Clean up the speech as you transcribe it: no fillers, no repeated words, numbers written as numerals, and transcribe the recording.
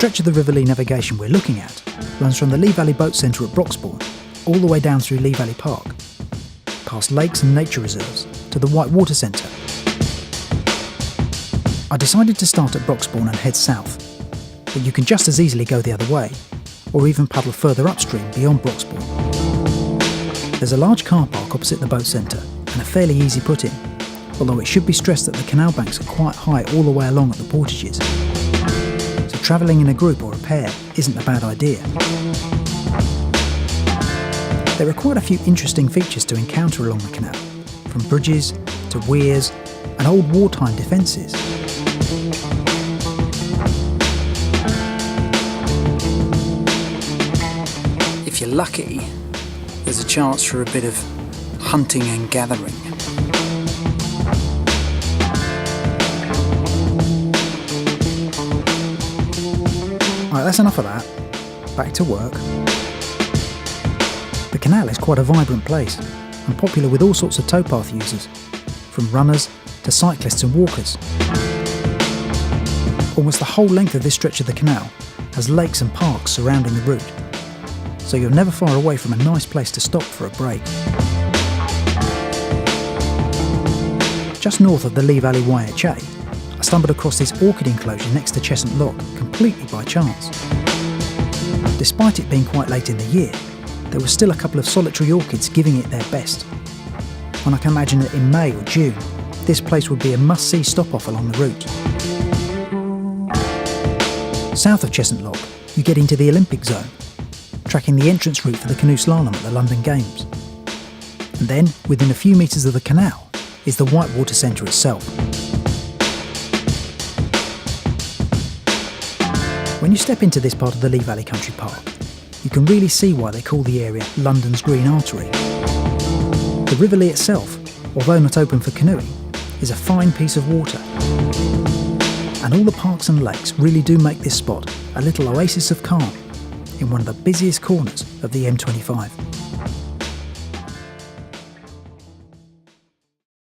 stretch of the River Lee navigation we're looking at runs from the Lee Valley Boat Centre at Broxbourne all the way down through Lee Valley Park, past lakes and nature reserves to the White Water Centre. I decided to start at Broxbourne and head south, but you can just as easily go the other way, or even paddle further upstream beyond Broxbourne. There's a large car park opposite the boat centre and a fairly easy put-in, although it should be stressed that the canal banks are quite high all the way along at the portages, so travelling in a group or a pair isn't a bad idea. There are quite a few interesting features to encounter along the canal, from bridges to weirs and old wartime defences. If you're lucky, there's a chance for a bit of hunting and gathering. Right, that's enough of that. Back to work. The canal is quite a vibrant place and popular with all sorts of towpath users, from runners to cyclists and walkers. Almost the whole length of this stretch of the canal has lakes and parks surrounding the route, so you're never far away from a nice place to stop for a break. Just north of the Lee Valley YHA, I stumbled across this orchid enclosure next to Cheshunt Lock completely by chance. Despite it being quite late in the year, there were still a couple of solitary orchids giving it their best. And I can imagine that in May or June, this place would be a must-see stop-off along the route. South of Cheshunt Lock, you get into the Olympic zone, tracking the entrance route for the canoe slalom at the London Games. And then, within a few metres of the canal, is the White Water Centre itself. When you step into this part of the Lee Valley Country Park, you can really see why they call the area London's Green Artery. The River Lee itself, although not open for canoeing, is a fine piece of water. And all the parks and lakes really do make this spot a little oasis of calm in one of the busiest corners of the M25.